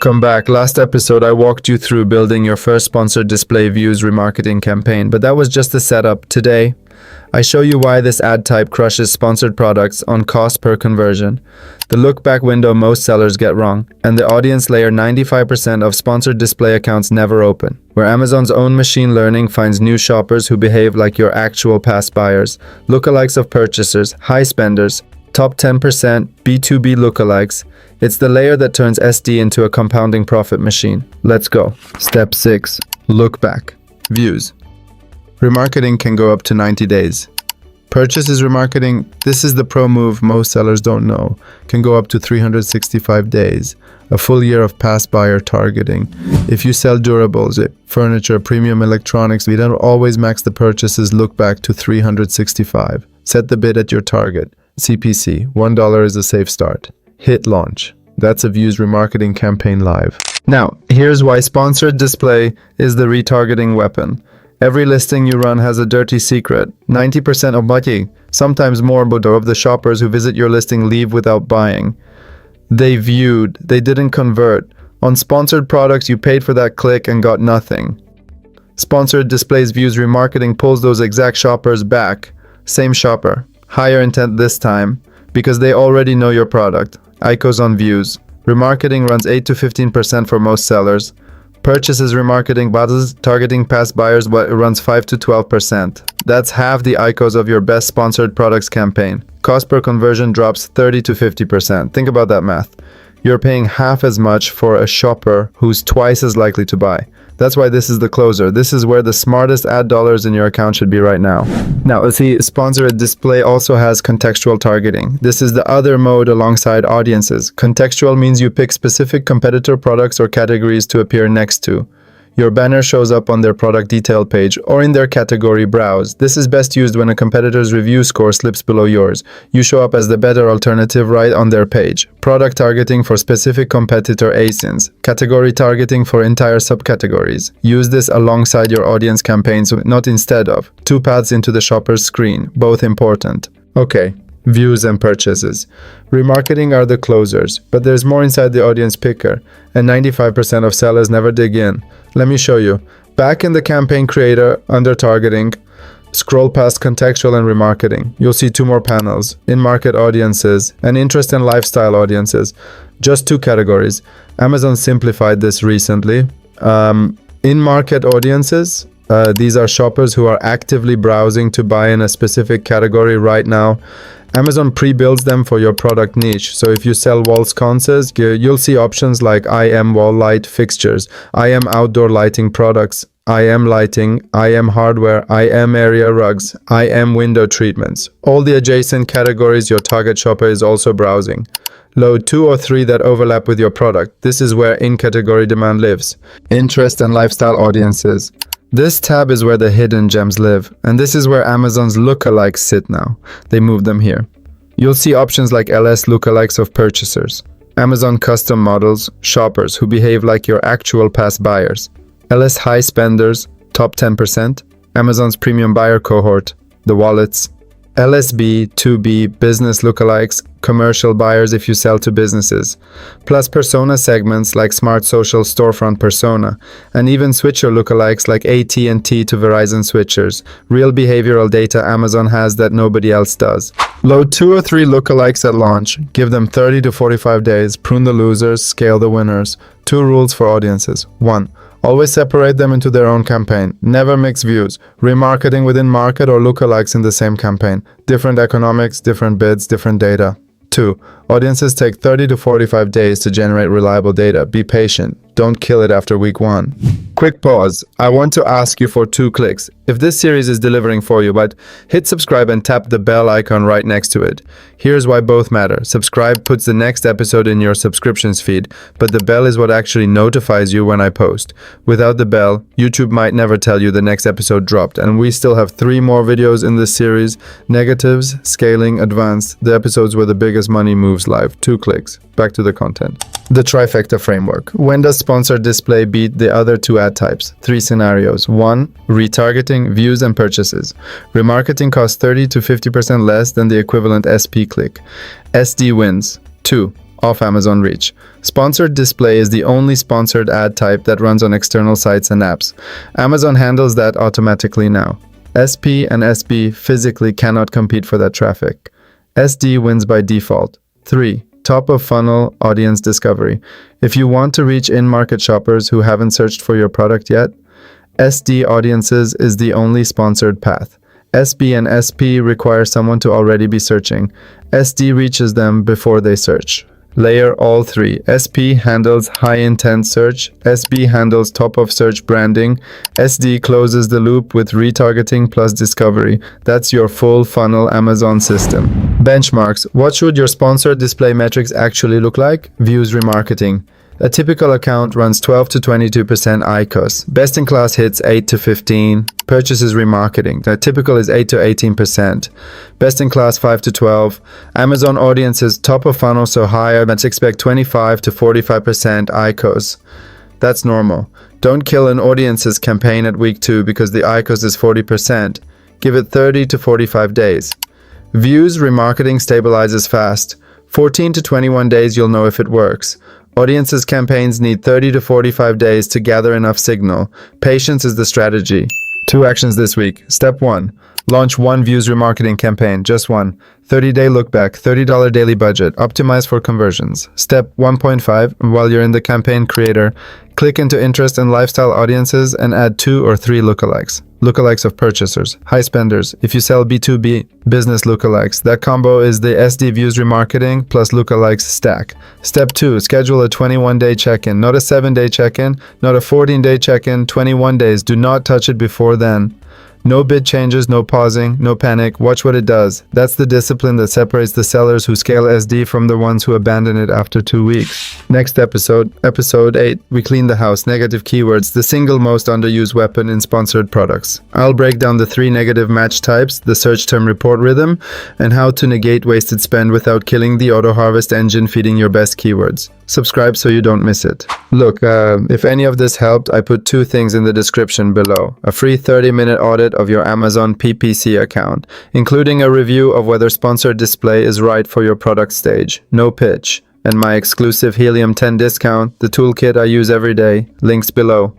Welcome back. Last episode, I walked you through building your first sponsored display views remarketing campaign, but that was just the setup. Today, I show you why this ad type crushes sponsored products on cost per conversion, the look-back window most sellers get wrong, and the audience layer 95% of sponsored display accounts never open, where Amazon's own machine learning finds new shoppers who behave like your actual past buyers, lookalikes of purchasers, high spenders, top 10% B2B lookalikes. It's the layer that turns SD into a compounding profit machine. Let's go. Step 6. Look back. Views. Remarketing can go up to 90 days. Purchases remarketing, this is the pro move most sellers don't know, can go up to 365 days, a full year of past buyer targeting. If you sell durables, furniture, premium electronics, we don't always max the purchases look back to 365. Set the bid at your target. CPC, $1 is a safe start. Hit launch. That's a views remarketing campaign live. Now, here's why sponsored display is the retargeting weapon. Every listing you run has a dirty secret. 90% of money, sometimes more, of the shoppers who visit your listing leave without buying. They viewed, they didn't convert. On sponsored products, you paid for that click and got nothing. Sponsored displays views remarketing pulls those exact shoppers back. Same shopper, higher intent this time, because they already know your product. ICOs on views. Remarketing runs 8 to 15% for most sellers. Purchases remarketing bottles targeting past buyers runs 5 to 12%. That's half the ICOs of your best sponsored products campaign. Cost per conversion drops 30 to 50%. Think about that math. You're paying half as much for a shopper who's twice as likely to buy. That's why this is the closer. This is where the smartest ad dollars in your account should be right now. Now, let's see, sponsored display also has contextual targeting. This is the other mode alongside audiences. Contextual means you pick specific competitor products or categories to appear next to. Your banner shows up on their product detail page or in their category browse. This is best used when a competitor's review score slips below yours. You show up as the better alternative right on their page. Product targeting for specific competitor ASINs. Category targeting for entire subcategories. Use this alongside your audience campaigns, not instead of. 2 paths into the shopper's screen, both important. Okay. Views and purchases. Remarketing are the closers, but there's more inside the audience picker, and 95% of sellers never dig in. Let me show you. Back in the campaign creator, under targeting, scroll past contextual and remarketing. You'll see 2 more panels, in-market audiences and interest and lifestyle audiences. Just 2 categories. Amazon simplified this recently. In-market audiences, these are shoppers who are actively browsing to buy in a specific category right now. Amazon pre-builds them for your product niche. So if you sell wall sconces, you'll see options like IM wall light fixtures, IM outdoor lighting products, IM lighting, IM hardware, IM area rugs, IM window treatments. All the adjacent categories your target shopper is also browsing. Load 2 or 3 that overlap with your product. This is where in-category demand lives. Interest and lifestyle audiences. This tab is where the hidden gems live, and this is where Amazon's lookalikes sit now. They moved them here. You'll see options like LS lookalikes of purchasers, Amazon custom models, shoppers who behave like your actual past buyers, LS high spenders, top 10%, Amazon's premium buyer cohort, the wallets, LSB, 2B, business lookalikes, commercial buyers if you sell to businesses, plus persona segments like smart social storefront persona, and even switcher lookalikes like AT&T to Verizon switchers, real behavioral data Amazon has that nobody else does. Load 2 or 3 lookalikes at launch, give them 30 to 45 days, prune the losers, scale the winners. 2 rules for audiences. 1. Always separate them into their own campaign. Never mix views. Remarketing within market or lookalikes in the same campaign. Different economics, different bids, different data. 2. Audiences take 30 to 45 days to generate reliable data. Be patient. Don't kill it after week 1. Quick pause. I want to ask you for 2 clicks. If this series is delivering for you, but hit subscribe and tap the bell icon right next to it. Here's why both matter. Subscribe puts the next episode in your subscriptions feed, but the bell is what actually notifies you when I post. Without the bell, YouTube might never tell you the next episode dropped, and we still have 3 more videos in this series. Negatives, scaling, advanced, the episodes where the biggest money moves live. 2 clicks. Back to the content. The Trifecta framework. When does sponsored display beat the other 2 ad types? 3 scenarios. 1. Retargeting, views and purchases. Remarketing costs 30 to 50% less than the equivalent SP click. SD wins. 2. off Amazon reach. Sponsored display is the only sponsored ad type that runs on external sites and apps. Amazon handles that automatically now. SP and SB physically cannot compete for that traffic. SD wins by default. 3. Top of funnel audience discovery. If you want to reach in-market shoppers who haven't searched for your product yet, SD audiences is the only sponsored path. SB and SP require someone to already be searching. SD reaches them before they search. Layer all three. SP handles high-intent search. SB handles top-of-search branding. SD closes the loop with retargeting plus discovery. That's your full funnel Amazon system. Benchmarks. What should your sponsored display metrics actually look like? Views remarketing. A typical account runs 12 to 22% ICOS. Best-in-class hits 8 to 15. Purchases remarketing. The typical is 8 to 18%. Best-in-class 5 to 12. Amazon audiences top of funnel so higher, let's expect 25 to 45% ICOS. That's normal. Don't kill an audiences campaign at week 2 because the ICOS is 40%. Give it 30 to 45 days. Views remarketing stabilizes fast. 14 to 21 days you'll know if it works. Audiences campaigns need 30 to 45 days to gather enough signal. Patience is the strategy. 2 actions this week. Step 1. Launch one views remarketing campaign, just one. 30-day look back, $30 daily budget, optimize for conversions. Step 1.5. While you're in the campaign creator, click into interest and lifestyle audiences and add 2 or 3 lookalikes. Lookalikes of purchasers, high spenders. If you sell B2B Business Lookalikes, that combo is the SD views remarketing plus lookalikes stack. Step 2, schedule a 21-day check-in, not a 7-day check-in, not a 14-day check-in, 21 days. Do not touch it before then. No bid changes, no pausing, no panic. Watch what it does. That's the discipline that separates the sellers who scale SD from the ones who abandon it after 2 weeks. Next episode, episode 8, we clean the house. Negative keywords, the single most underused weapon in sponsored products. I'll break down the 3 negative match types, the search term report rhythm, and how to negate wasted spend without killing the auto harvest engine feeding your best keywords. Subscribe so you don't miss it. Look, if any of this helped, I put 2 things in the description below. A free 30-minute audit of your Amazon PPC account, including a review of whether sponsored display is right for your product stage. No pitch. And my exclusive Helium 10 discount, the toolkit I use every day. Links below.